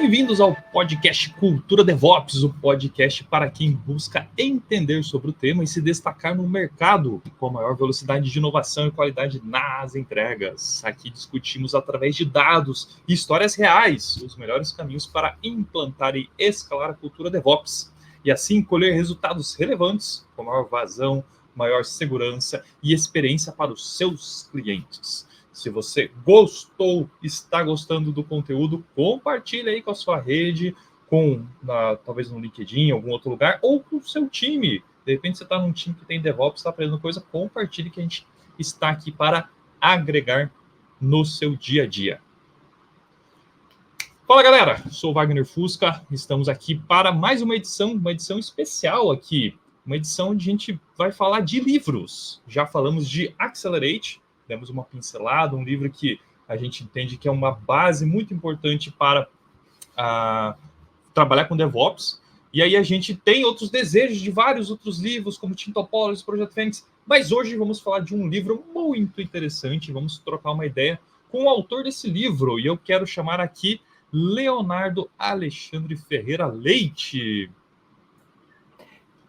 bem-vindos ao podcast Cultura DevOps, o podcast para quem busca entender sobre o tema e se destacar no mercado com a maior velocidade de inovação e qualidade nas entregas. Aqui discutimos através de dados e histórias reais os melhores caminhos para implantar e escalar a cultura DevOps e assim colher resultados relevantes com maior vazão, maior segurança e experiência para os seus clientes. Se você gostou, está gostando do conteúdo, compartilhe aí com a sua rede, talvez no LinkedIn, em algum outro lugar, ou com o seu time. De repente você está num time que tem DevOps, está aprendendo coisa, compartilhe que a gente está aqui para agregar no seu dia a dia. Fala galera, sou o Wagner Fusca, estamos aqui para mais uma edição especial aqui, uma edição onde a gente vai falar de livros. Já falamos de Accelerate, demos uma pincelada, um livro que a gente entende que é uma base muito importante para trabalhar com DevOps. E aí a gente tem outros desejos de vários outros livros, como Tintopolis, Projeto Fênix, mas hoje vamos falar de um livro muito interessante, vamos trocar uma ideia com o autor desse livro, e eu quero chamar aqui Leonardo Alexandre Ferreira Leite.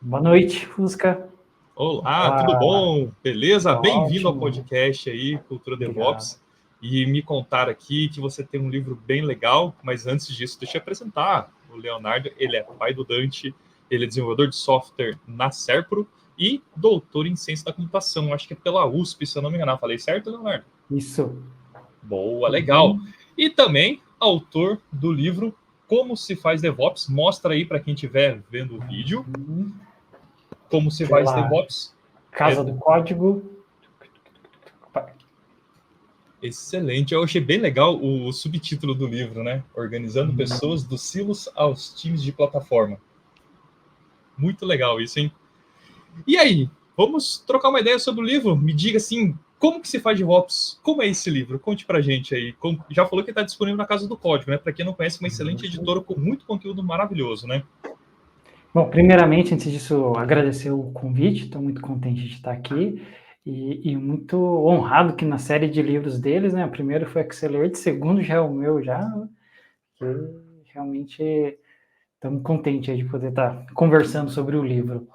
Boa noite, Fusca. Olá, tudo bom? Beleza? Bem-vindo ao Ótimo. podcast aí, Cultura DevOps. E me contaram aqui que você tem um livro bem legal, mas antes disso, deixa eu apresentar. O Leonardo, ele é pai do Dante, ele é desenvolvedor de software na Serpro e doutor em ciência da computação, acho que é pela USP, se eu não me engano. Falei certo, Leonardo? Isso. Boa, legal. E também autor do livro Como se faz DevOps. Mostra aí para quem estiver vendo o vídeo. Como se faz DevOps. Casa do Código. Excelente. Eu achei bem legal o subtítulo do livro, né? Organizando pessoas dos silos aos times de plataforma. Muito legal isso, hein? E aí, vamos trocar uma ideia sobre o livro? Me diga assim, como que se faz DevOps? Como é esse livro? Conte pra gente aí. Já falou que está disponível na Casa do Código, né? Para quem não conhece, uma excelente editora com muito conteúdo maravilhoso, né? Bom, primeiramente, antes disso, agradecer o convite. Estou muito contente de estar aqui e muito honrado que na série de livros deles, né? O primeiro foi Accelerate, o segundo já é o meu já, que realmente estamos contentes de poder estar conversando sobre o livro.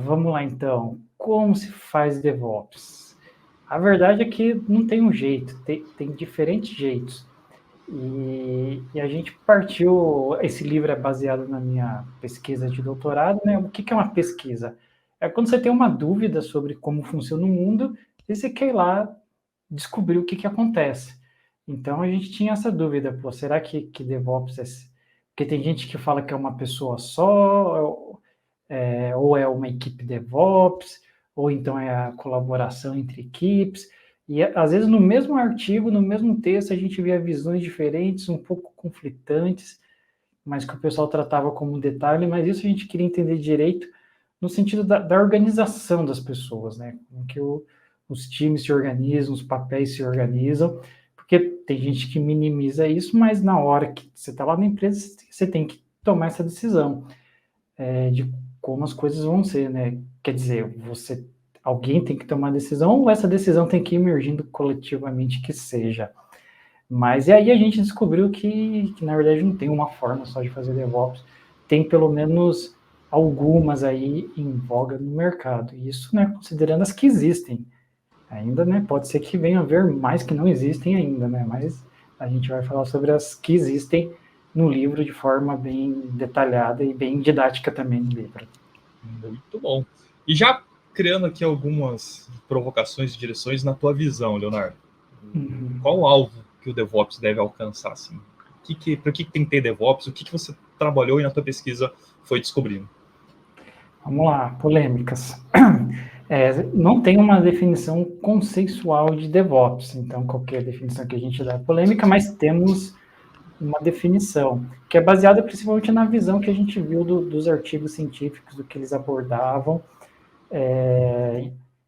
Vamos lá, então. Como se faz DevOps? A verdade é que não tem um jeito, tem diferentes jeitos. E a gente partiu, esse livro é baseado na minha pesquisa de doutorado, né? O que é uma pesquisa? É quando você tem uma dúvida sobre como funciona o mundo e você quer ir lá descobrir o que acontece. Então a gente tinha essa dúvida, pô, será que DevOps é... Porque tem gente que fala que é uma pessoa só, ou é uma equipe DevOps, ou então é a colaboração entre equipes. E, às vezes, no mesmo artigo, no mesmo texto, a gente via visões diferentes, um pouco conflitantes, mas que o pessoal tratava como um detalhe, mas isso a gente queria entender direito no sentido da organização das pessoas, né? Como que os times se organizam, os papéis se organizam, porque tem gente que minimiza isso, mas na hora que você está lá na empresa, você tem que tomar essa decisão de como as coisas vão ser, né? Quer dizer, alguém tem que tomar a decisão ou essa decisão tem que ir emergindo coletivamente que seja. Mas e aí a gente descobriu que na verdade não tem uma forma só de fazer DevOps, tem pelo menos algumas aí em voga no mercado. E isso, né, considerando as que existem. Ainda, né, pode ser que venha a haver mais que não existem ainda, né? Mas a gente vai falar sobre as que existem no livro de forma bem detalhada e bem didática também no livro. Muito bom. E já criando aqui algumas provocações e direções na tua visão, Leonardo. Qual o alvo que o DevOps deve alcançar? Assim? Para que tem que ter DevOps? O que você trabalhou e na tua pesquisa foi descobrindo? Vamos lá, polêmicas. Não tem uma definição consensual de DevOps, então qualquer definição que a gente dá é polêmica, mas temos uma definição, que é baseada principalmente na visão que a gente viu dos artigos científicos, do que eles abordavam.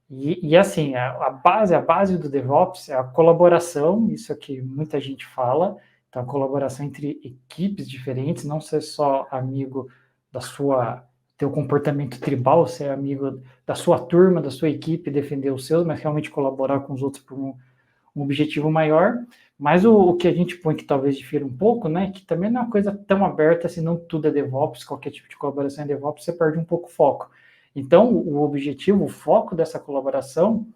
E assim, a base do DevOps é a colaboração, isso é que muita gente fala, então a colaboração entre equipes diferentes, não ser só amigo teu comportamento tribal, ser amigo da sua turma, da sua equipe, defender os seus, mas realmente colaborar com os outros por um objetivo maior, mas o que a gente põe que talvez difira um pouco, né, que também não é uma coisa tão aberta, se não tudo é DevOps, qualquer tipo de colaboração é DevOps, você perde um pouco o foco. Então, o objetivo, o foco dessa colaboração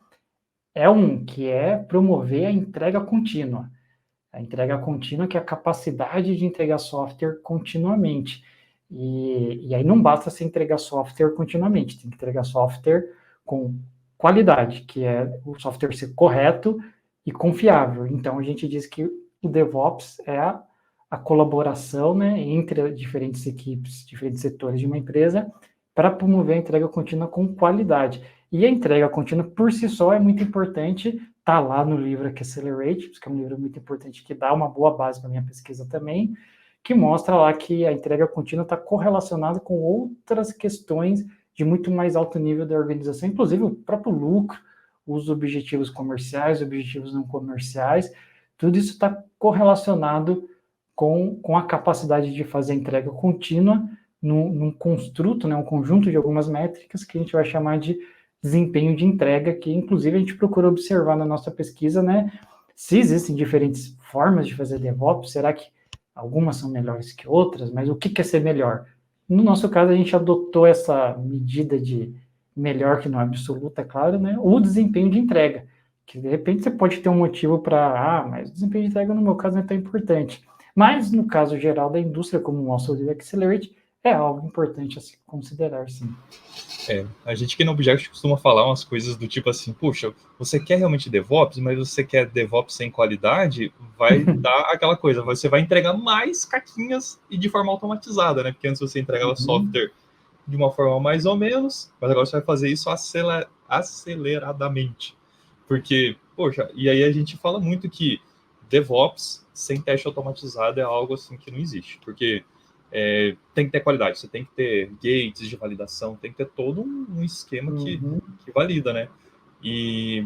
que é promover a entrega contínua. A entrega contínua, que é a capacidade de entregar software continuamente. E aí não basta você entregar software continuamente, tem que entregar software com qualidade, que é o software ser correto e confiável. Então, a gente diz que o DevOps é a colaboração, né, entre diferentes equipes, diferentes setores de uma empresa, para promover a entrega contínua com qualidade. E a entrega contínua, por si só, é muito importante. Está lá no livro aqui, Accelerate, que é um livro muito importante, que dá uma boa base para a minha pesquisa também, que mostra lá que a entrega contínua está correlacionada com outras questões de muito mais alto nível da organização, inclusive o próprio lucro, os objetivos comerciais, objetivos não comerciais, tudo isso está correlacionado com a capacidade de fazer entrega contínua num construto, né, um conjunto de algumas métricas que a gente vai chamar de desempenho de entrega, que inclusive a gente procura observar na nossa pesquisa, né, se existem diferentes formas de fazer DevOps, será que algumas são melhores que outras, mas o que é ser melhor? No nosso caso, a gente adotou essa medida de melhor, que não é absoluta, é claro, né, o desempenho de entrega, que de repente você pode ter um motivo para, mas o desempenho de entrega no meu caso não é tão importante. Mas no caso geral da indústria, como mostra o Accelerate, é algo importante a se considerar, sim. A gente aqui no Object costuma falar umas coisas do tipo assim, puxa, você quer realmente DevOps, mas você quer DevOps sem qualidade, vai dar aquela coisa, você vai entregar mais caquinhas e de forma automatizada, né? Porque antes você entregava software de uma forma mais ou menos, mas agora você vai fazer isso aceleradamente. Porque, poxa, e aí a gente fala muito que DevOps sem teste automatizado é algo assim que não existe, porque tem que ter qualidade, você tem que ter gates de validação, tem que ter todo um esquema que valida, né? E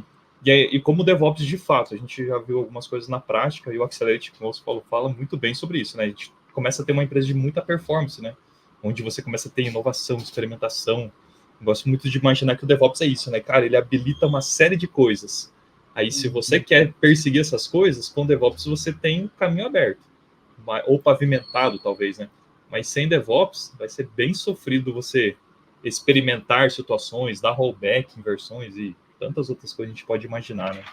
como DevOps, de fato, a gente já viu algumas coisas na prática, e o Accelerate, como você falou, fala muito bem sobre isso, né? A gente começa a ter uma empresa de muita performance, né? Onde você começa a ter inovação, experimentação. Eu gosto muito de imaginar que o DevOps é isso, né? Cara, ele habilita uma série de coisas. Aí, se você quer perseguir essas coisas, com o DevOps você tem um caminho aberto. Ou pavimentado, talvez, né? Mas sem DevOps, vai ser bem sofrido você experimentar situações, dar rollback em versões e tantas outras coisas que a gente pode imaginar, né?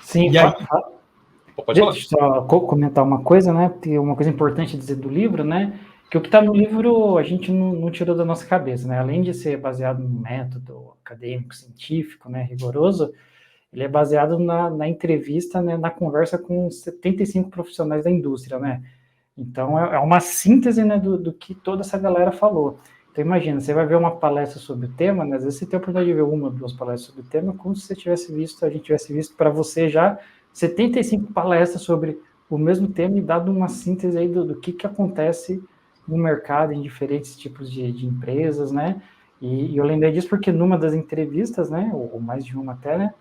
Sim, pode falar. Deixa eu só comentar uma coisa, né? Tem uma coisa importante dizer do livro, né? Que o que está no livro a gente não tirou da nossa cabeça, né? Além de ser baseado num método acadêmico, científico, né, rigoroso, ele é baseado na entrevista, né, na conversa com 75 profissionais da indústria, né? Então, é uma síntese, né, do que toda essa galera falou. Então, imagina, você vai ver uma palestra sobre o tema, né, às vezes você tem a oportunidade de ver uma ou duas palestras sobre o tema, como se a gente tivesse visto para você já 75 palestras sobre o mesmo tema e dado uma síntese aí do que acontece no mercado, em diferentes tipos de empresas, né? E eu lembrei disso porque numa das entrevistas, né, ou mais de uma até, né,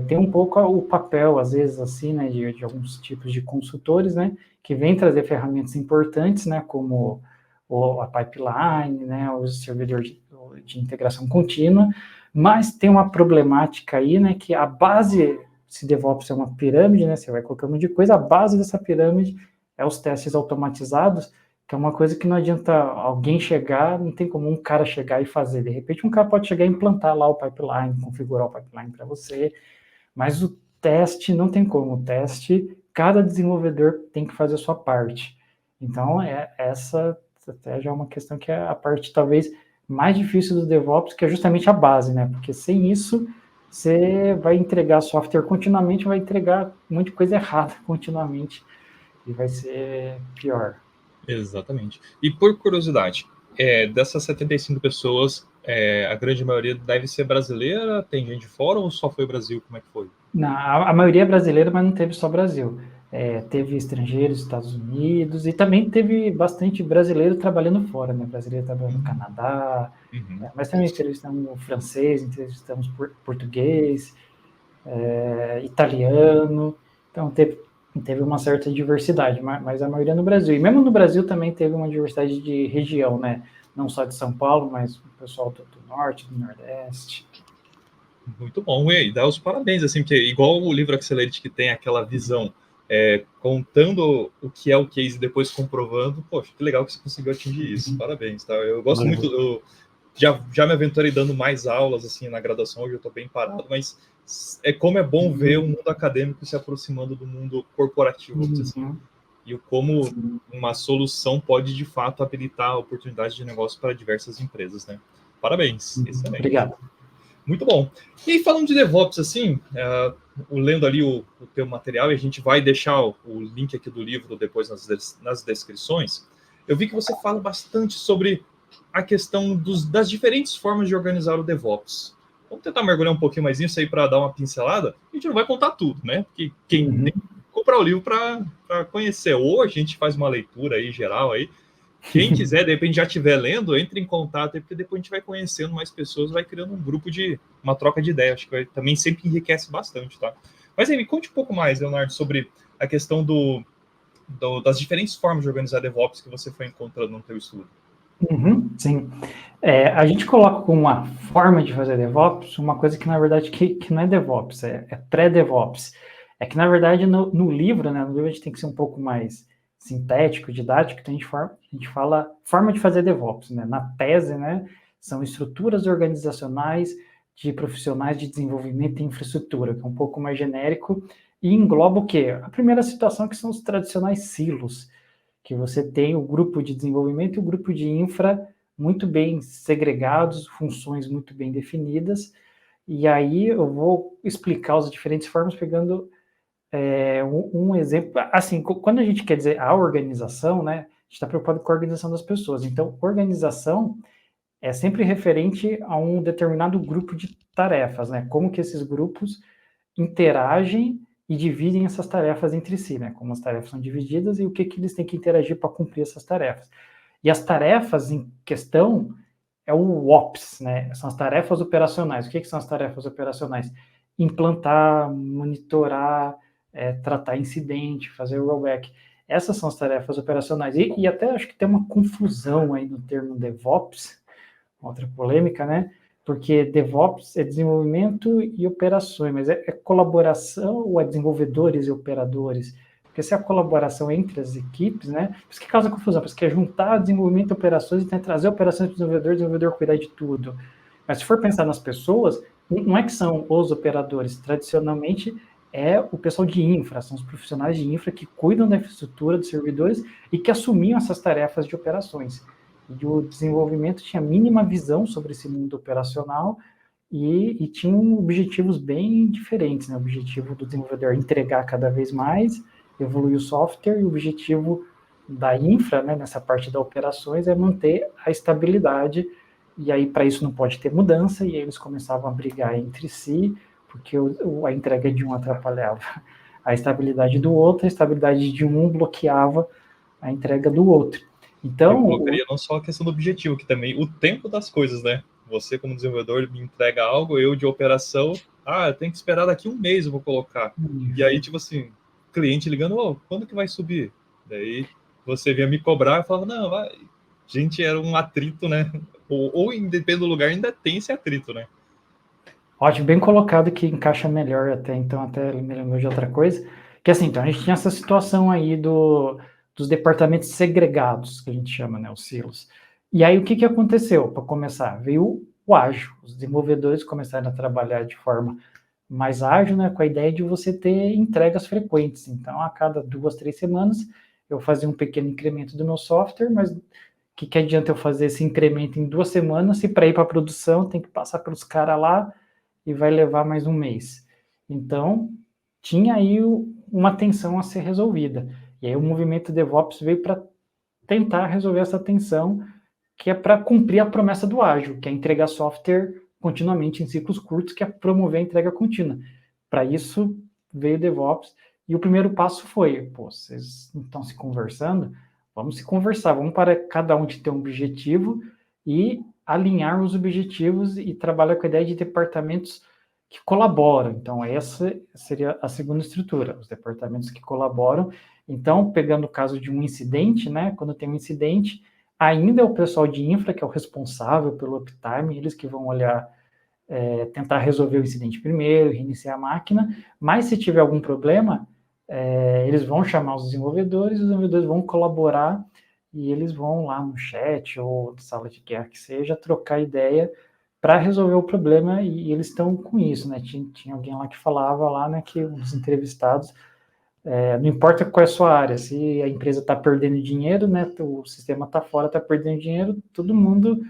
tem um pouco o papel, às vezes, assim, né, de alguns tipos de consultores, né, que vêm trazer ferramentas importantes, né, como a pipeline, né, o servidor de integração contínua, mas tem uma problemática aí, né, que a base, se DevOps é uma pirâmide, né, você vai colocando um monte de coisa, a base dessa pirâmide é os testes automatizados, que é uma coisa que não adianta alguém chegar, não tem como um cara chegar e fazer. De repente, um cara pode chegar e implantar lá o pipeline, configurar o pipeline para você, mas o teste não tem como. O teste, cada desenvolvedor tem que fazer a sua parte. Então, essa até já é uma questão que é a parte, talvez, mais difícil do DevOps, que é justamente a base, né? Porque sem isso, você vai entregar software continuamente, vai entregar um monte de coisa errada continuamente, e vai ser pior. Exatamente. E por curiosidade, dessas 75 pessoas, a grande maioria deve ser brasileira? Tem gente de fora ou só foi Brasil? Como é que foi? Não, a maioria é brasileira, mas não teve só Brasil. Teve estrangeiros, Estados Unidos, e também teve bastante brasileiro trabalhando fora, né? Brasileiro trabalhando no Canadá, mas também entrevistamos francês, entrevistamos português, italiano, então teve uma certa diversidade, mas a maioria no Brasil. E mesmo no Brasil também teve uma diversidade de região, né? Não só de São Paulo, mas o pessoal do norte, do nordeste. Muito bom, e dá os parabéns, assim, porque igual o livro Accelerate que tem aquela visão contando o que é o case e depois comprovando, poxa, que legal que você conseguiu atingir isso, parabéns, tá? Eu gosto muito, eu já me aventurei dando mais aulas, assim, na graduação, hoje eu tô bem parado, mas como é bom ver o mundo acadêmico se aproximando do mundo corporativo, vamos dizer assim, e como uma solução pode, de fato, habilitar oportunidades de negócio para diversas empresas, né? Parabéns, excelente. Obrigado. Muito bom. E aí, falando de DevOps, assim, lendo ali o teu material, e a gente vai deixar o link aqui do livro depois nas descrições, eu vi que você fala bastante sobre a questão das diferentes formas de organizar o DevOps. Vamos tentar mergulhar um pouquinho mais nisso aí para dar uma pincelada. A gente não vai contar tudo, né? Porque quem tem que comprar o livro para conhecer, ou a gente faz uma leitura aí geral aí. Quem quiser, de repente, já estiver lendo, entre em contato aí, porque depois a gente vai conhecendo mais pessoas, vai criando um grupo uma troca de ideias. Acho que também sempre enriquece bastante, tá? Mas aí, me conte um pouco mais, Leonardo, sobre a questão das diferentes formas de organizar DevOps que você foi encontrando no teu estudo. Sim. A gente coloca como uma forma de fazer DevOps uma coisa que, na verdade, que não é DevOps, é pré-DevOps. É que, na verdade, no livro, né, no livro a gente tem que ser um pouco mais sintético, didático, então a gente fala forma de fazer DevOps, né? Na tese, né, são estruturas organizacionais de profissionais de desenvolvimento e infraestrutura, que é um pouco mais genérico, e engloba o quê? A primeira situação que são os tradicionais silos, que você tem o grupo de desenvolvimento e o grupo de infra muito bem segregados, funções muito bem definidas, e aí eu vou explicar as diferentes formas pegando um exemplo. Assim, quando a gente quer dizer a organização, né, a gente está preocupado com a organização das pessoas. Então, organização é sempre referente a um determinado grupo de tarefas, né? Como que esses grupos interagem e dividem essas tarefas entre si, né? Como as tarefas são divididas e o que eles têm que interagir para cumprir essas tarefas. E as tarefas em questão é o OPS, né? São as tarefas operacionais. O que são as tarefas operacionais? Implantar, monitorar, tratar incidente, fazer rollback. Essas são as tarefas operacionais. E até acho que tem uma confusão aí no termo DevOps, outra polêmica, né? Porque DevOps é desenvolvimento e operações, mas é colaboração ou é desenvolvedores e operadores? Porque se a colaboração entre as equipes, né? Por isso que causa confusão, por isso que é juntar desenvolvimento e operações e trazer operações para o desenvolvedor cuidar de tudo. Mas se for pensar nas pessoas, não é que são os operadores, tradicionalmente é o pessoal de infra, são os profissionais de infra que cuidam da infraestrutura dos servidores e que assumiam essas tarefas de operações. E o desenvolvimento tinha a mínima visão sobre esse mundo operacional e tinham objetivos bem diferentes, né? O objetivo do desenvolvedor é entregar cada vez mais, evoluir o software, e o objetivo da infra, né, nessa parte das operações, é manter a estabilidade, e aí para isso não pode ter mudança, e aí eles começavam a brigar entre si, porque a entrega de um atrapalhava a estabilidade do outro, a estabilidade de um bloqueava a entrega do outro. Então, eu colocaria não só a questão do objetivo, que também o tempo das coisas, né? Você, como desenvolvedor, me entrega algo, eu de operação, eu tenho que esperar daqui um mês, eu vou colocar. E aí, tipo assim, cliente ligando, quando que vai subir? Daí você vinha me cobrar e falava, não, vai. Gente, era um atrito, né? Ou dependendo do lugar, ainda tem esse atrito, né? Ótimo, bem colocado, que encaixa melhor até, então até me lembrou de outra coisa, que assim, então a gente tinha essa situação aí dos departamentos segregados, que a gente chama, né, os silos. E aí o que aconteceu, para começar? Veio o ágil, os desenvolvedores começaram a trabalhar de forma mais ágil, né, com a ideia de você ter entregas frequentes. Então, a cada 2, 3 semanas, eu fazia um pequeno incremento do meu software, mas o que adianta eu fazer esse incremento em 2 semanas, se para ir para a produção tem que passar pelos caras lá, e vai levar mais um mês. Então, tinha aí uma tensão a ser resolvida. E aí o movimento DevOps veio para tentar resolver essa tensão, que é para cumprir a promessa do ágil, que é entregar software continuamente em ciclos curtos, que é promover a entrega contínua. Para isso, veio o DevOps, e o primeiro passo foi, vocês não estão se conversando? Vamos se conversar, vamos para cada um de ter um objetivo e alinhar os objetivos e trabalhar com a ideia de departamentos que colaboram. Então, essa seria a segunda estrutura, os departamentos que colaboram. Então, pegando o caso de um incidente, né, quando tem um incidente, ainda é o pessoal de infra que é o responsável pelo uptime, eles que vão olhar tentar resolver o incidente primeiro, reiniciar a máquina, mas se tiver algum problema, eles vão chamar os desenvolvedores vão colaborar e eles vão lá no chat ou sala de guerra que seja, trocar ideia para resolver o problema, e eles estão com isso, né? Tinha alguém lá que falava lá, né, que os entrevistados, não importa qual é a sua área, se a empresa está perdendo dinheiro, né, o sistema está fora, está perdendo dinheiro, todo mundo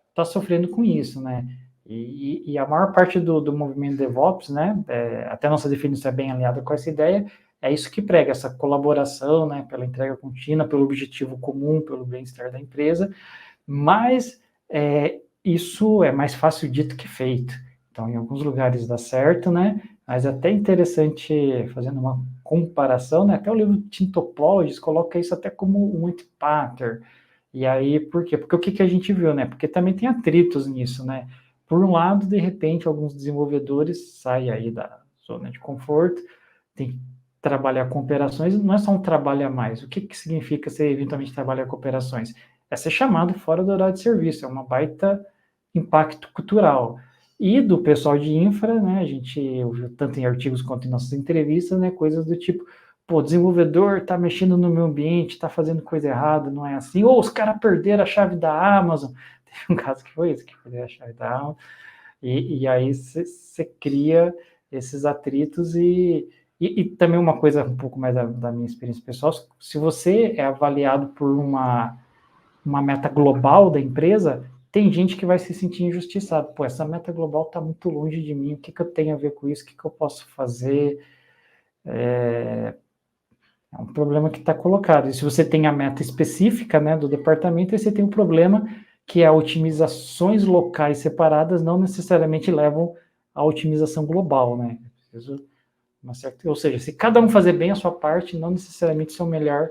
está sofrendo com isso, né? E a maior parte do movimento DevOps, né, até a nossa definição é bem alinhada com essa ideia, é isso que prega, essa colaboração, né, pela entrega contínua, pelo objetivo comum, pelo bem-estar da empresa, mas isso é mais fácil dito que feito. Então, em alguns lugares dá certo, né, mas é até interessante, fazendo uma comparação, né, até o livro Team Topologies coloca isso até como um anti-pattern. E aí, por quê? Porque o que a gente viu, né? Porque também tem atritos nisso, né? Por um lado, de repente, alguns desenvolvedores saem aí da zona de conforto, tem que trabalhar com operações, não é só um trabalho a mais. O que significa você eventualmente trabalhar com operações? É ser chamado fora do horário de serviço, é uma baita impacto cultural. E do pessoal de infra, né? A gente ouviu tanto em artigos quanto em nossas entrevistas, né? Coisas do tipo, pô, desenvolvedor está mexendo no meu ambiente, está fazendo coisa errada, não é assim. Ou os caras perderam a chave da Amazon. Teve um caso que foi isso, que perderam a chave da Amazon. E aí você cria esses atritos e também uma coisa um pouco mais da minha experiência pessoal, se você é avaliado por uma meta global da empresa, tem gente que vai se sentir injustiçado. Pô, essa meta global está muito longe de mim, o que eu tenho a ver com isso, o que eu posso fazer? É um problema que está colocado. E se você tem a meta específica, né, do departamento, aí você tem um problema que é otimizações locais separadas não necessariamente levam à otimização global, né? Ou seja, se cada um fazer bem a sua parte, não necessariamente ser o melhor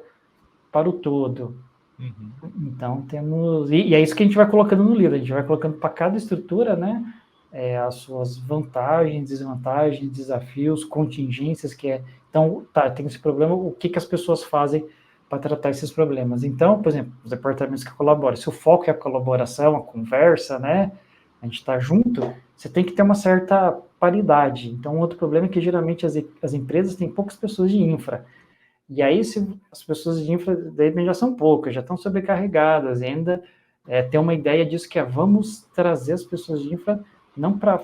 para o todo. Uhum. Então temos... E é isso que a gente vai colocando no livro, a gente vai colocando para cada estrutura, né, as suas vantagens, desvantagens, desafios, contingências, então, tem esse problema, o que as pessoas fazem para tratar esses problemas. Então, por exemplo, os departamentos que colaboram, se o foco é a colaboração, a conversa, né, a gente está junto, você tem que ter uma certa paridade. Então, outro problema é que geralmente as empresas têm poucas pessoas de infra. E aí, se as pessoas de infra já são poucas, já estão sobrecarregadas, e ainda tem uma ideia disso que vamos trazer as pessoas de infra não para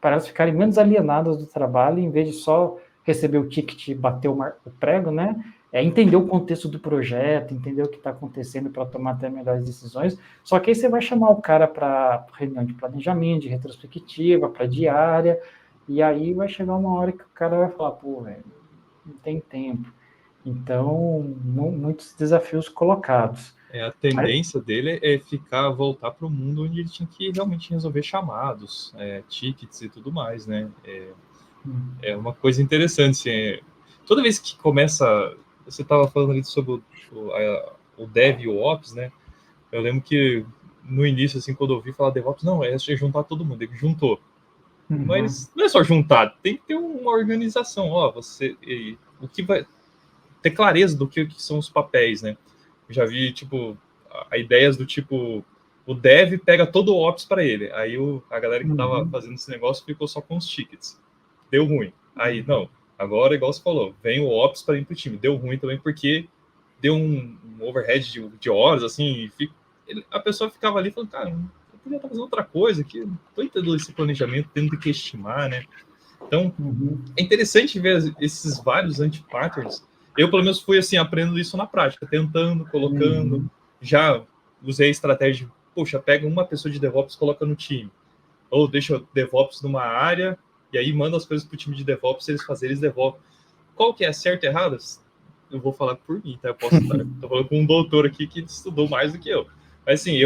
elas ficarem menos alienadas do trabalho, em vez de só receber o ticket e bater o prego, né? Entender o contexto do projeto, entender o que está acontecendo para tomar até melhores decisões. Só que aí você vai chamar o cara para reunião de planejamento, de retrospectiva, para diária, e aí vai chegar uma hora que o cara vai falar, pô, velho, não tem tempo. Então, muitos desafios colocados. A tendência dele é voltar para o mundo onde ele tinha que realmente resolver chamados, tickets e tudo mais, né? É uma coisa interessante. Assim, toda vez que começa... Você estava falando ali sobre o Dev e o Ops, né? Eu lembro que no início, assim, quando eu ouvi falar DevOps, não, é juntar todo mundo. Ele juntou. Uhum. Mas não é só juntar, tem que ter uma organização. O que vai ter clareza do que são os papéis, né? Eu já vi, tipo, ideias do tipo, o dev pega todo o ops para ele. Aí a galera que estava fazendo esse negócio ficou só com os tickets. Deu ruim. Aí, não, agora, igual você falou, vem o ops para ir pro time. Deu ruim também porque deu um overhead de horas, assim, a pessoa ficava ali falando, cara, eu podia estar fazendo outra coisa, que tô entendendo esse planejamento, tendo que estimar, né? Então, é interessante ver esses vários anti-patterns. Eu, pelo menos, fui assim, aprendendo isso na prática, tentando, colocando. Já usei a estratégia de, poxa, pega uma pessoa de DevOps, coloca no time. Ou deixa o DevOps numa área, e aí manda as coisas para o time de DevOps, eles fazerem, eles DevOps. Qual que é certo e errado? Eu vou falar por mim, tá? Eu posso estar. Estou falando com um doutor aqui que estudou mais do que eu. Mas, assim,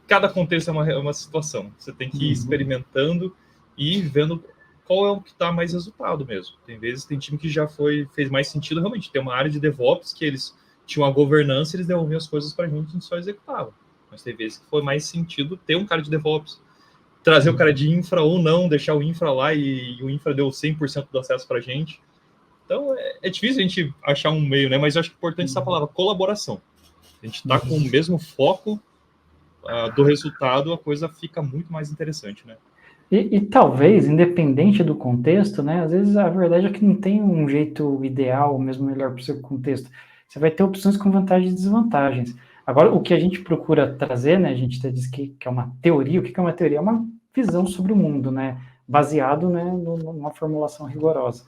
cada contexto é uma situação. Você tem que ir experimentando e vendo qual é o que dá mais resultado mesmo. Tem vezes, tem time que já fez mais sentido realmente. Tem uma área de DevOps que eles tinham a governança, eles devolviam as coisas para a gente só executava. Mas tem vezes que foi mais sentido ter um cara de DevOps. Trazer o cara de infra ou não, deixar o infra lá e o infra deu 100% do acesso para a gente. Então, é difícil a gente achar um meio, né? Mas eu acho importante essa palavra, colaboração. A gente está com o mesmo foco, do resultado, a coisa fica muito mais interessante, né? E talvez, independente do contexto, né? Às vezes a verdade é que não tem um jeito ideal, ou mesmo melhor para o seu contexto. Você vai ter opções com vantagens e desvantagens. Agora, o que a gente procura trazer, né? A gente até diz que é uma teoria. O que é uma teoria? É uma visão sobre o mundo, né? Baseado, né, numa formulação rigorosa.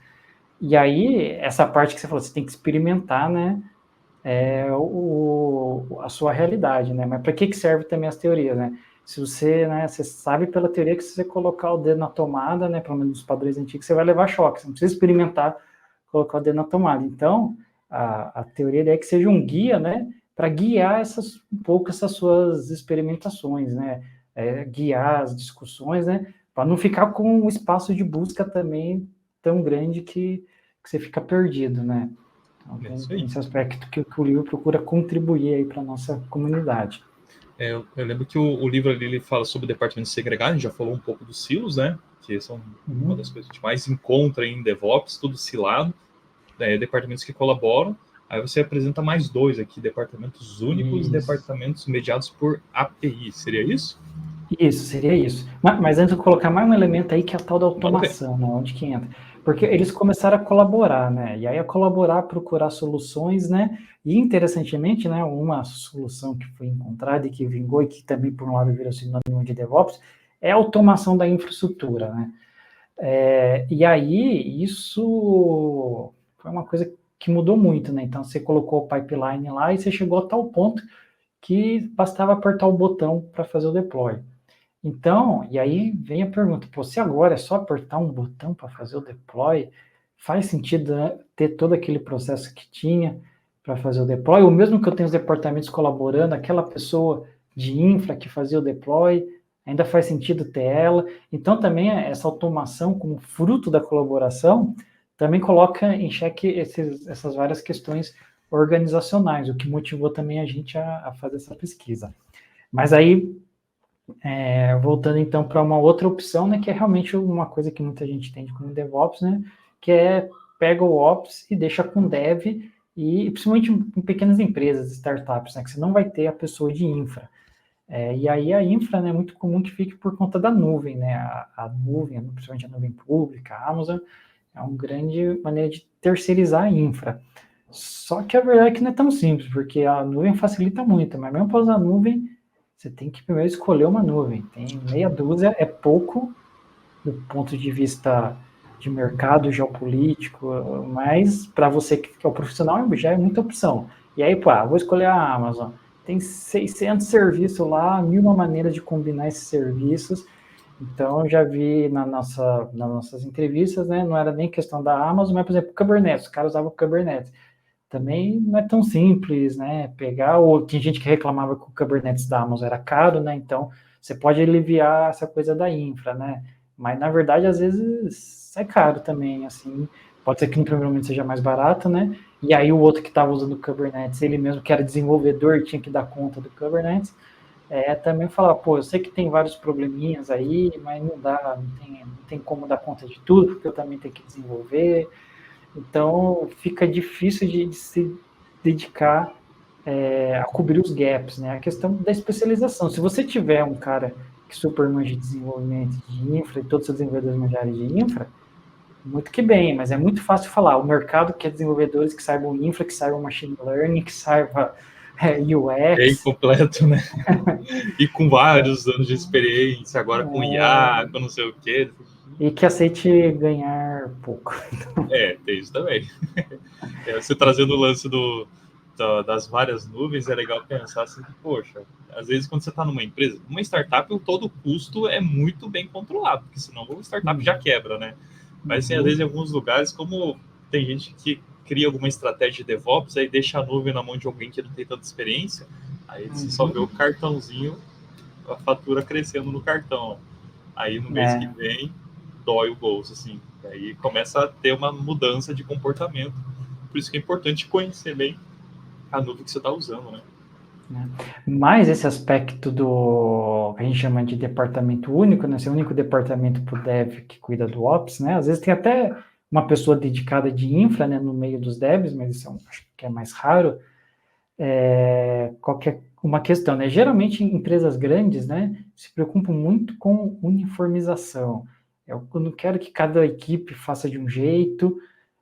E aí, essa parte que você falou, você tem que experimentar, né? A sua realidade, né? Mas para que serve também as teorias, né? Se você, né, você sabe pela teoria que se você colocar o dedo na tomada, né, pelo menos nos padrões antigos, você vai levar choque, você não precisa experimentar colocar o dedo na tomada. Então, a teoria é que seja um guia, né, para guiar um pouco essas suas experimentações, né, guiar as discussões, né, para não ficar com um espaço de busca também tão grande que você fica perdido, né. Então, tem esse aspecto que o livro procura contribuir aí para a nossa comunidade. Eu lembro que o livro ali ele fala sobre o departamento segregado, a gente já falou um pouco dos silos, né? Que são uma das coisas que a gente mais encontra em DevOps, tudo silado, departamentos que colaboram. Aí você apresenta mais dois aqui, departamentos únicos e departamentos mediados por API. Seria isso? Isso, seria isso. Mas antes eu colocar mais um elemento aí que é a tal da automação, né? Onde que entra? Porque eles começaram a colaborar, né? E aí a colaborar, procurar soluções, né? E interessantemente, né? Uma solução que foi encontrada e que vingou e que também por um lado virou sinônimo de DevOps é a automação da infraestrutura, né? E aí isso foi uma coisa que mudou muito, né? Então você colocou o pipeline lá e você chegou a tal ponto que bastava apertar o botão para fazer o deploy. Então, e aí vem a pergunta, pô, se agora é só apertar um botão para fazer o deploy, faz sentido, né, ter todo aquele processo que tinha para fazer o deploy, ou mesmo que eu tenha os departamentos colaborando, aquela pessoa de infra que fazia o deploy, ainda faz sentido ter ela. Então, também essa automação como fruto da colaboração, também coloca em xeque essas várias questões organizacionais, o que motivou também a gente a fazer essa pesquisa. Mas aí, voltando então para uma outra opção, né, que é realmente uma coisa que muita gente entende como DevOps, né, que é pega o Ops e deixa com Dev, e principalmente em pequenas empresas, startups, né, que você não vai ter a pessoa de infra. E aí a infra, né, é muito comum que fique por conta da nuvem, né, a nuvem, principalmente a nuvem pública, a Amazon, é uma grande maneira de terceirizar a infra. Só que a verdade é que não é tão simples, porque a nuvem facilita muito, mas mesmo para usar a nuvem, você tem que primeiro escolher uma nuvem. Tem meia dúzia, é pouco do ponto de vista de mercado geopolítico, mas para você que é o profissional já é muita opção. E aí, pô, vou escolher a Amazon. Tem 600 serviços lá, 1000 maneiras de combinar esses serviços. Então, eu já vi nas nossas entrevistas, né, não era nem questão da Amazon, mas, por exemplo, o Kubernetes, os caras usavam o Kubernetes. Também não é tão simples, né, pegar, ou tem gente que reclamava que o Kubernetes da Amazon era caro, né, então você pode aliviar essa coisa da infra, né, mas na verdade às vezes é caro também, assim, pode ser que no primeiro momento seja mais barato, né, e aí o outro que estava usando o Kubernetes, ele mesmo que era desenvolvedor, tinha que dar conta do Kubernetes, também falar, pô, eu sei que tem vários probleminhas aí, mas não dá, não tem como dar conta de tudo, porque eu também tenho que desenvolver. Então, fica difícil de se dedicar a cobrir os gaps, né? A questão da especialização. Se você tiver um cara que super manja de desenvolvimento de infra, e todos os desenvolvedores manjarem de infra, muito que bem, mas é muito fácil falar. O mercado quer desenvolvedores que saibam infra, que saibam machine learning, que saibam UX. Bem completo, né? E com vários anos de experiência, agora com IA, com não sei o quê. E que aceite ganhar pouco. Tem isso também. Você trazendo o lance das várias nuvens, é legal pensar assim, que, poxa, às vezes quando você está numa empresa, uma startup, todo o custo é muito bem controlado, porque senão o startup já quebra, né? Mas assim, às vezes em alguns lugares, como tem gente que cria alguma estratégia de DevOps, aí deixa a nuvem na mão de alguém que não tem tanta experiência, aí você só vê o cartãozinho, a fatura crescendo no cartão. Aí no mês que vem, dói o bolso, assim. Aí começa a ter uma mudança de comportamento. Por isso que é importante conhecer bem a nuvem que você está usando, né? Mas esse aspecto do que a gente chama de departamento único, né? Esse único departamento para o dev que cuida do Ops, né? Às vezes tem até uma pessoa dedicada de infra, né, no meio dos devs, mas isso acho que é mais raro. uma questão, né? Geralmente, empresas grandes, né, se preocupam muito com uniformização. Eu não quero que cada equipe faça de um jeito,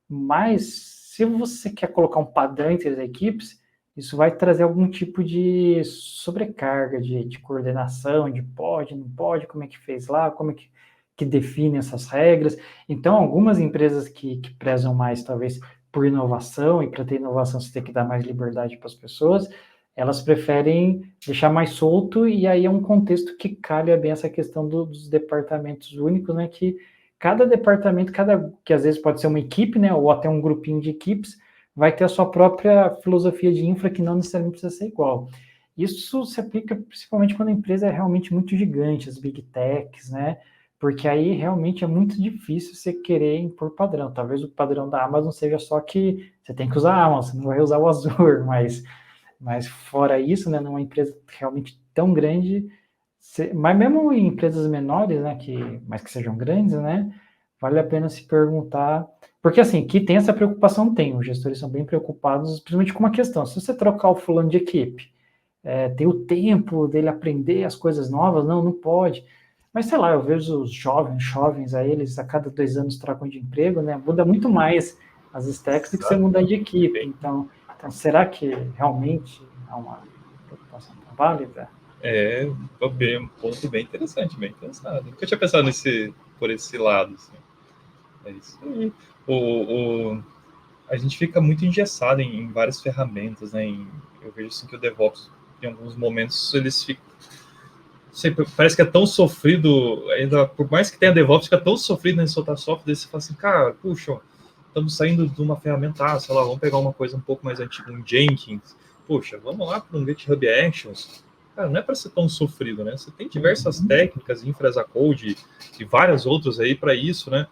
mas se você quer colocar um padrão entre as equipes, isso vai trazer algum tipo de sobrecarga de coordenação, de pode, não pode, como é que fez lá, como é que define essas regras. Então, algumas empresas que prezam mais, talvez, por inovação, e para ter inovação você tem que dar mais liberdade para as pessoas, elas preferem deixar mais solto, e aí é um contexto que calha bem essa questão dos departamentos únicos, né, que cada departamento, que às vezes pode ser uma equipe, né, ou até um grupinho de equipes, vai ter a sua própria filosofia de infra, que não necessariamente precisa ser igual. Isso se aplica principalmente quando a empresa é realmente muito gigante, as big techs, né, porque aí realmente é muito difícil você querer impor padrão. Talvez o padrão da Amazon seja só que você tem que usar a Amazon, você não vai usar o Azure, mas fora isso, né, numa empresa realmente tão grande, mas mesmo em empresas menores, né, mas que sejam grandes, né, vale a pena se perguntar, porque assim, que tem essa preocupação, tem, os gestores são bem preocupados, principalmente com uma questão, se você trocar o fulano de equipe, tem o tempo dele aprender as coisas novas, não pode, mas sei lá, eu vejo os jovens aí, eles a cada 2 anos trocam de emprego, né, muda muito mais as stacks do que você mudar de equipe, então será que realmente é uma preocupação tão válida? É um ponto bem interessante, bem pensado. Nunca tinha pensado por esse lado. Assim. É isso aí. A gente fica muito engessado em várias ferramentas, né? Eu vejo assim que o DevOps, em alguns momentos, eles ficam. Parece que é tão sofrido, ainda por mais que tenha DevOps, fica tão sofrido em soltar software, daí você fala assim, cara, puxa, estamos saindo de uma ferramenta, sei lá, vamos pegar uma coisa um pouco mais antiga, um Jenkins, puxa, vamos lá para um GitHub Actions. Cara, não é para ser tão sofrido, né? Você tem diversas técnicas, infras a code e várias outras aí para isso, né?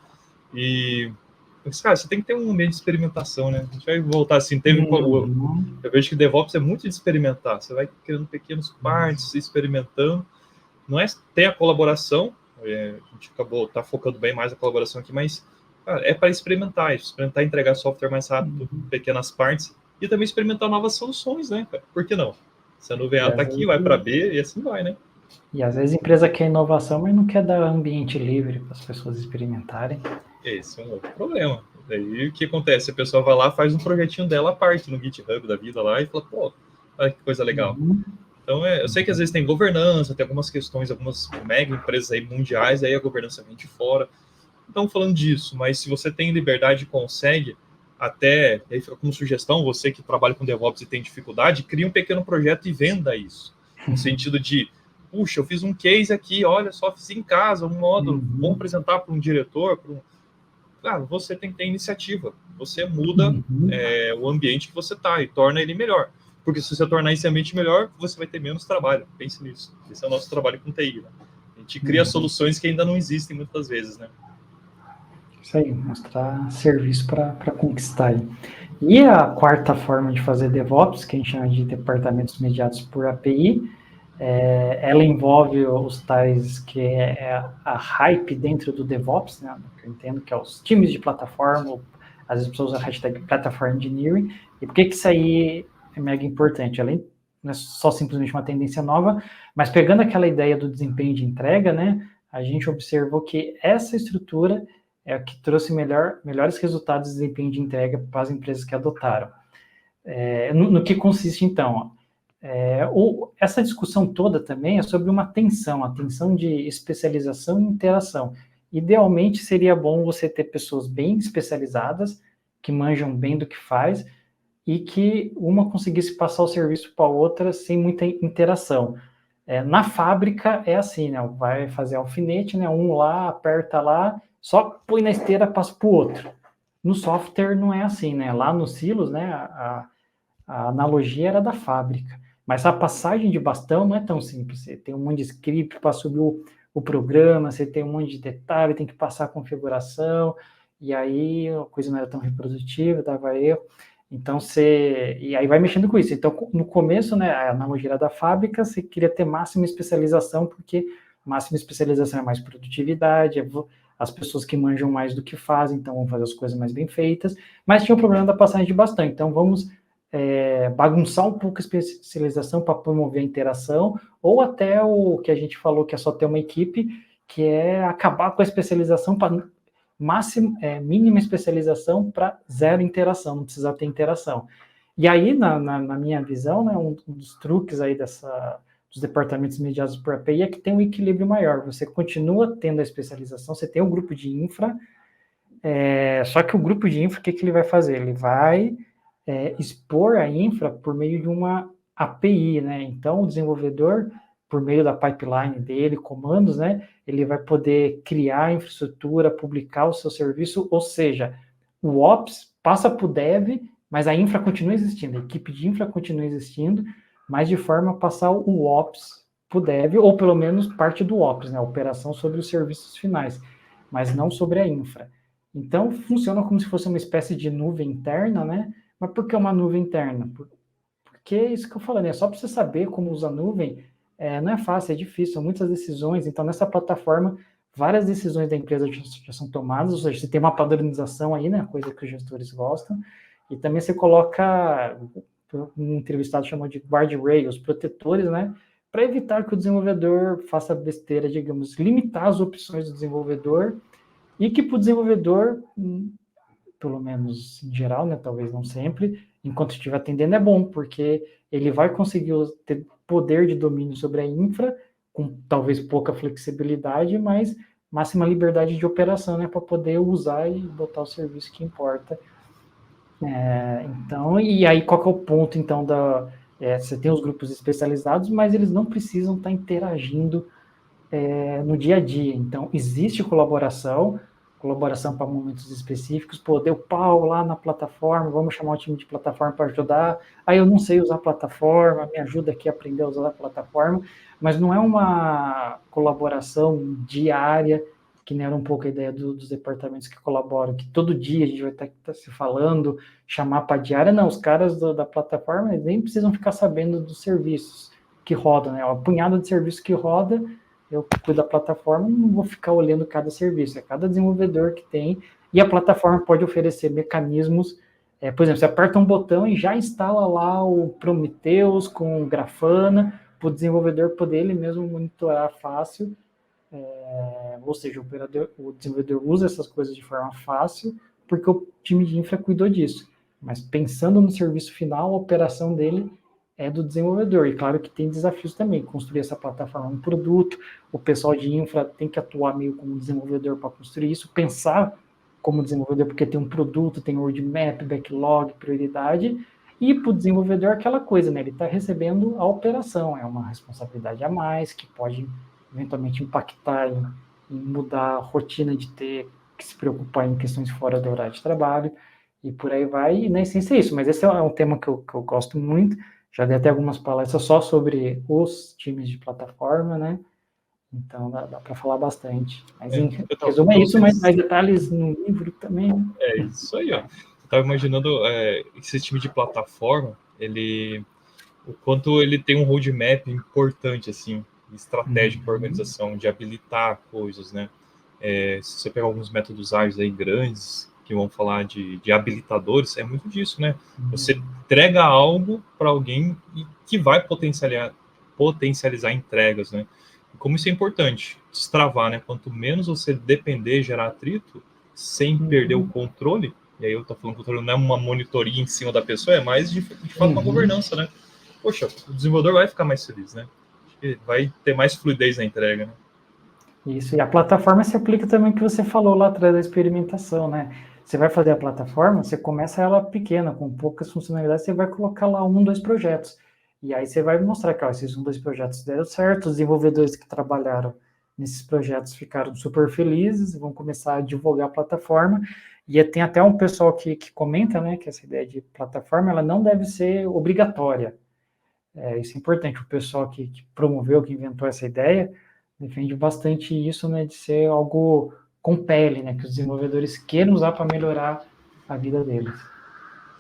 Mas, cara, você tem que ter um ambiente de experimentação, né? A gente vai voltar assim, eu vejo que DevOps é muito de experimentar, você vai criando pequenos partes, experimentando, não é ter a colaboração, a gente tá focando bem mais na colaboração aqui, mas cara, é para experimentar e entregar software mais rápido, pequenas partes, e também experimentar novas soluções, né, cara? Por que não? Se a nuvem A tá aqui, vai para B e assim vai, né? E às vezes a empresa quer inovação, mas não quer dar ambiente livre para as pessoas experimentarem. Esse é um outro problema. Daí o que acontece? A pessoa vai lá, faz um projetinho dela à parte no GitHub da vida lá e fala, pô, olha que coisa legal. Então, eu sei que às vezes tem governança, tem algumas questões, algumas mega empresas aí mundiais, aí a governança vem de fora. Não falando disso, mas se você tem liberdade e consegue, até, aí fica como sugestão, você que trabalha com DevOps e tem dificuldade, cria um pequeno projeto e venda isso. No sentido de, puxa, eu fiz um case aqui, olha só, fiz em casa, um módulo, vou apresentar para um diretor, Claro, você tem que ter iniciativa. Você muda o ambiente que você está e torna ele melhor. Porque se você tornar esse ambiente melhor, você vai ter menos trabalho. Pense nisso. Esse é o nosso trabalho com TI. Né? A gente cria soluções que ainda não existem muitas vezes, né? Isso aí, mostrar serviço para conquistar. E a quarta forma de fazer DevOps, que a gente chama de departamentos mediados por API, ela envolve os tais que é a hype dentro do DevOps, né? Que eu entendo que é os times de plataforma, às vezes as pessoas usam a hashtag Platform Engineering. E por que isso aí é mega importante? Além não é só simplesmente uma tendência nova, mas pegando aquela ideia do desempenho de entrega, né? A gente observou que essa estrutura é o que trouxe melhores resultados de desempenho de entrega para as empresas que adotaram. No que consiste, então? Essa discussão toda também é sobre uma tensão, a tensão de especialização e interação. Idealmente, seria bom você ter pessoas bem especializadas, que manjam bem do que faz, e que uma conseguisse passar o serviço para a outra sem muita interação. Na fábrica é assim, né? Vai fazer alfinete, né? Um lá, aperta lá, só põe na esteira, passa para o outro. No software não é assim, né? Lá nos silos, né? A analogia era da fábrica. Mas a passagem de bastão não é tão simples. Você tem um monte de script para subir o programa, você tem um monte de detalhe, tem que passar a configuração, e aí a coisa não era tão reprodutiva, dava erro. Então, e aí vai mexendo com isso. Então, no começo, né, a analogia era da fábrica, você queria ter máxima especialização, porque máxima especialização é mais produtividade, as pessoas que manjam mais do que fazem, então vão fazer as coisas mais bem feitas, mas tinha o problema da passagem de bastão. Então, vamos bagunçar um pouco a especialização para promover a interação, ou até o que a gente falou, que é só ter uma equipe, que é acabar com a especialização para mínima especialização para zero interação, não precisar ter interação. E aí, na minha visão, né, um dos truques aí dos departamentos mediados por API é que tem um equilíbrio maior. Você continua tendo a especialização, você tem um grupo de infra, só que o grupo de infra, o que ele vai fazer? Ele vai expor a infra por meio de uma API, né? Então, o desenvolvedor, por meio da pipeline dele, comandos, né? Ele vai poder criar a infraestrutura, publicar o seu serviço, ou seja, o Ops passa para o Dev, mas a infra continua existindo, a equipe de infra continua existindo, mas de forma a passar o Ops para o Dev, ou pelo menos parte do Ops, né? A operação sobre os serviços finais, mas não sobre a infra. Então, funciona como se fosse uma espécie de nuvem interna, né? Mas por que uma nuvem interna? Porque é isso que eu falei, né? Só para você saber como usar a nuvem, não é fácil, é difícil, são muitas decisões. Então, nessa plataforma, várias decisões da empresa já são tomadas, ou seja, você tem uma padronização aí, né? Coisa que os gestores gostam. E também você coloca, um entrevistado chamou de guardrails, protetores, né? Para evitar que o desenvolvedor faça besteira, digamos, limitar as opções do desenvolvedor e que para o desenvolvedor, pelo menos em geral, né, talvez não sempre, enquanto estiver atendendo é bom, porque ele vai conseguir ter poder de domínio sobre a infra, com talvez pouca flexibilidade, mas máxima liberdade de operação, né, para poder usar e botar o serviço que importa. Então, e aí qual que é o ponto, então, você tem os grupos especializados, mas eles não precisam estar interagindo no dia a dia. Então, existe colaboração para momentos específicos. Pô, deu pau lá na plataforma, vamos chamar o time de plataforma para ajudar. Aí eu não sei usar a plataforma, me ajuda aqui a aprender a usar a plataforma. Mas não é uma colaboração diária, que nem era um pouco a ideia dos departamentos que colaboram, que todo dia a gente vai estar se falando, chamar para diária. Não, os caras da plataforma nem precisam ficar sabendo dos serviços que rodam, né? A punhada de serviço que roda, eu cuido da plataforma, não vou ficar olhando cada serviço, é cada desenvolvedor que tem, e a plataforma pode oferecer mecanismos, por exemplo, você aperta um botão e já instala lá o Prometheus com Grafana, para o desenvolvedor poder ele mesmo monitorar fácil, ou seja, o desenvolvedor usa essas coisas de forma fácil, porque o time de infra cuidou disso, mas pensando no serviço final, a operação dele é do desenvolvedor, e claro que tem desafios também, construir essa plataforma um produto, o pessoal de infra tem que atuar meio como desenvolvedor para construir isso, pensar como desenvolvedor, porque tem um produto, tem roadmap, backlog, prioridade, e para o desenvolvedor aquela coisa, né, ele está recebendo a operação, é uma responsabilidade a mais, que pode eventualmente impactar em mudar a rotina de ter que se preocupar em questões fora do horário de trabalho, e por aí vai, e na essência é isso, mas esse é um tema que eu gosto muito. Já dei até algumas palestras só sobre os times de plataforma, né? Então dá para falar bastante. Mas em resumo é isso, mas mais detalhes no livro também. Né? É isso aí, ó. Eu estava imaginando esse time de plataforma, o quanto ele tem um roadmap importante, assim, estratégico para a organização, de habilitar coisas, né? Se você pegar alguns métodos ágeis aí grandes, que vão falar de habilitadores, é muito disso, né? Você entrega algo para alguém que vai potencializar entregas, né? E como isso é importante, destravar, né? Quanto menos você depender e gerar atrito, sem perder o controle, e aí eu tô falando controle não é uma monitoria em cima da pessoa, é mais de fato uma governança, né? Poxa, o desenvolvedor vai ficar mais feliz, né? Vai ter mais fluidez na entrega, né? Isso, e a plataforma se aplica também o que você falou lá atrás da experimentação, né? Você vai fazer a plataforma, você começa ela pequena, com poucas funcionalidades, você vai colocar lá 1, 2 projetos. E aí você vai mostrar que esses 1, 2 projetos deram certo, os desenvolvedores que trabalharam nesses projetos ficaram super felizes, vão começar a divulgar a plataforma. E tem até um pessoal que comenta, né, que essa ideia de plataforma, ela não deve ser obrigatória. Isso é importante, o pessoal que promoveu, que inventou essa ideia, defende bastante isso, né, de ser algo compele, né, que os desenvolvedores queiram usar para melhorar a vida deles.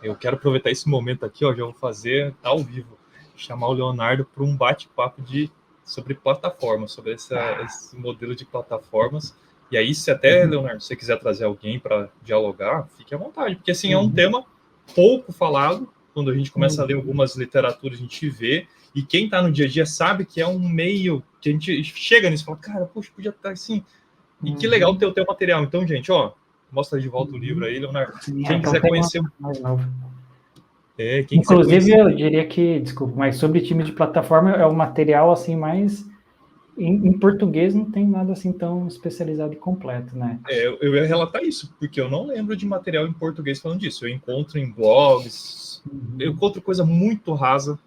Eu quero aproveitar esse momento aqui, ó, já vou fazer ao vivo, chamar o Leonardo para um bate-papo sobre plataformas, sobre esse modelo de plataformas. E aí, se até, Leonardo, se você quiser trazer alguém para dialogar, fique à vontade, porque assim, é um tema pouco falado, quando a gente começa a ler algumas literaturas, a gente vê, e quem está no dia a dia sabe que é um meio que a gente chega nisso e fala, cara, poxa, podia estar assim, e que legal ter o teu material. Então, gente, ó, mostra de volta o livro aí, Leonardo. Quem quiser conhecer... mais novo. Quem Inclusive, quiser conhecer... eu diria que, desculpa, mas sobre time de plataforma é o material assim mais... Em português não tem nada assim tão especializado e completo, né? Eu ia relatar isso, porque eu não lembro de material em português falando disso. Eu encontro em blogs, eu encontro coisa muito rasa,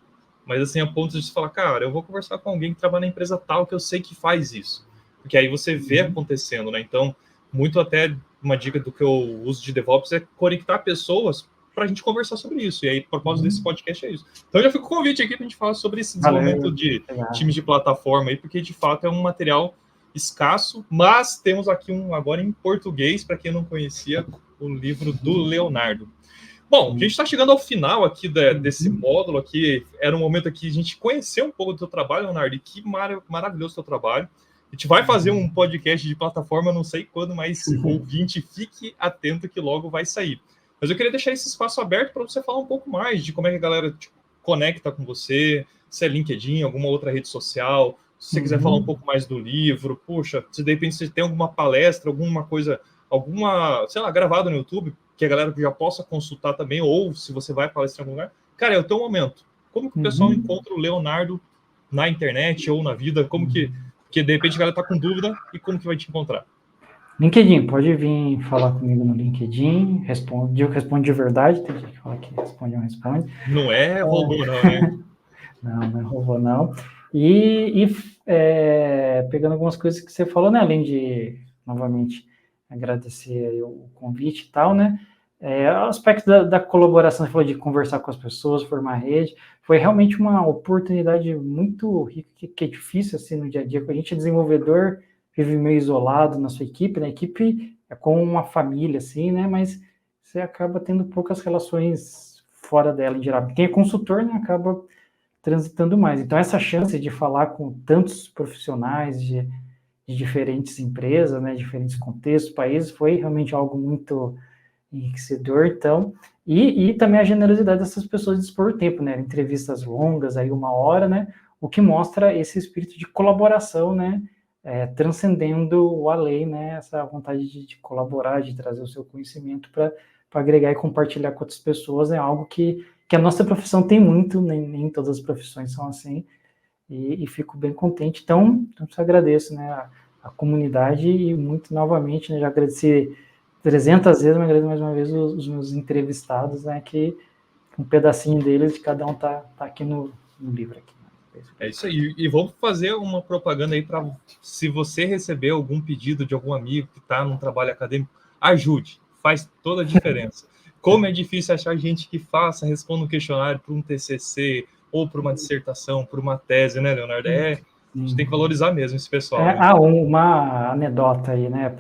mas assim, a ponto de você falar, cara, eu vou conversar com alguém que trabalha na empresa tal, que eu sei que faz isso. Porque aí você vê acontecendo, né? Então, muito até uma dica do que eu uso de DevOps é conectar pessoas para a gente conversar sobre isso. E aí, por causa desse podcast, é isso. Então, já fica o convite aqui para a gente falar sobre esse desenvolvimento de times de plataforma aí, porque de fato é um material escasso, mas temos aqui agora em português, para quem não conhecia, o livro do Leonardo. Bom, a gente está chegando ao final aqui desse módulo aqui. Era um momento aqui a gente conhecer um pouco do teu trabalho, Leonardo, e que maravilhoso o teu trabalho. A gente vai fazer um podcast de plataforma, não sei quando, mas ouvinte, fique atento que logo vai sair. Mas eu queria deixar esse espaço aberto para você falar um pouco mais de como é que a galera conecta com você, se é LinkedIn, alguma outra rede social, se você quiser falar um pouco mais do livro, puxa, se de repente você tem alguma palestra, alguma coisa, sei lá, gravada no YouTube, que a galera já possa consultar também, ou se você vai palestrar em algum lugar, cara, é o teu momento. Como que o pessoal encontra o Leonardo na internet ou na vida? Como que de repente a galera tá com dúvida e como que vai te encontrar? LinkedIn, pode vir falar comigo no LinkedIn, eu respondo de verdade, tem gente que fala que responde ou não responde. Não é robô, não, né? Não é robô, não. Pegando algumas coisas que você falou, né, além de, novamente, agradecer o convite e tal, né, o aspecto da colaboração, você falou de conversar com as pessoas, formar rede, foi realmente uma oportunidade muito rica, que é difícil, assim, no dia a dia, quando a gente é desenvolvedor, vive meio isolado na sua equipe, né? A equipe é como uma família, assim, né? Mas você acaba tendo poucas relações fora dela, em geral. Quem é consultor, né, acaba transitando mais. Então, essa chance de falar com tantos profissionais de diferentes empresas, né, diferentes contextos, países, foi realmente algo muito enriquecedor, então, e também a generosidade dessas pessoas de dispor o tempo, né, entrevistas longas, aí 1 hora, né, o que mostra esse espírito de colaboração, né, transcendendo o além, né, essa vontade de colaborar, de trazer o seu conhecimento para agregar e compartilhar com outras pessoas, é algo que a nossa profissão tem muito, nem todas as profissões são assim, e fico bem contente, então te agradeço, né, a comunidade e muito novamente, né, já agradeci 300 vezes, mas agradeço mais uma vez os meus entrevistados, né, que um pedacinho deles, de cada um tá aqui no livro aqui. É isso aí. E vamos fazer uma propaganda aí para, se você receber algum pedido de algum amigo que está num trabalho acadêmico, ajude. Faz toda a diferença. Como é difícil achar gente que responda um questionário para um TCC, ou para uma dissertação, para uma tese, né, Leonardo? A gente tem que valorizar mesmo esse pessoal. Uma anedota aí, né?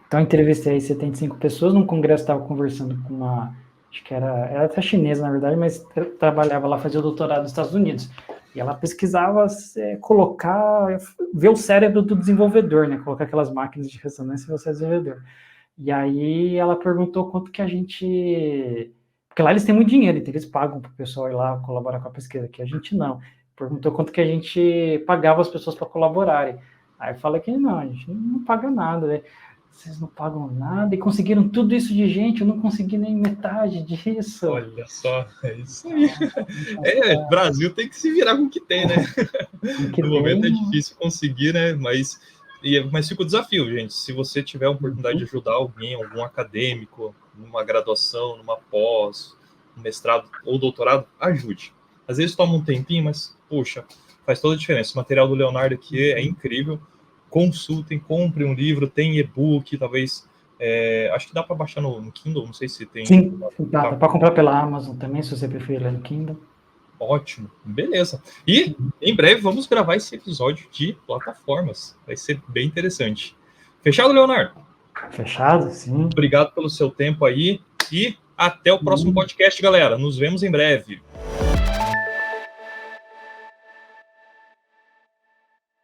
Então, eu entrevistei aí 75 pessoas num congresso, estava conversando com uma, acho que era até chinesa, na verdade, mas trabalhava lá, fazia o doutorado nos Estados Unidos. E ela pesquisava ver o cérebro do desenvolvedor, né? Colocar aquelas máquinas de ressonância e você é desenvolvedor. E aí ela perguntou quanto que a gente... Porque lá eles têm muito dinheiro, então eles pagam para o pessoal ir lá colaborar com a pesquisa, aqui a gente não. Perguntou quanto que a gente pagava as pessoas para colaborarem. Aí eu falei que não, a gente não paga nada, né? Vocês não pagam nada e conseguiram tudo isso de gente, eu não consegui nem metade disso. Olha só, é isso aí. Brasil tem que se virar com o que tem, né? No momento é difícil conseguir, né? Mas fica o desafio, gente. Se você tiver a oportunidade de ajudar alguém, algum acadêmico, numa graduação, numa pós, um mestrado ou doutorado, ajude. Às vezes toma um tempinho, mas, poxa, faz toda a diferença. O material do Leonardo aqui é incrível. Consultem, comprem um livro, tem e-book, talvez... acho que dá para baixar no Kindle, não sei se tem... Sim, dá para comprar pela Amazon também, se você preferir ler no Kindle. Ótimo, beleza. E em breve vamos gravar esse episódio de plataformas. Vai ser bem interessante. Fechado, Leonardo? Fechado, sim. Obrigado pelo seu tempo aí e até o próximo podcast, galera. Nos vemos em breve.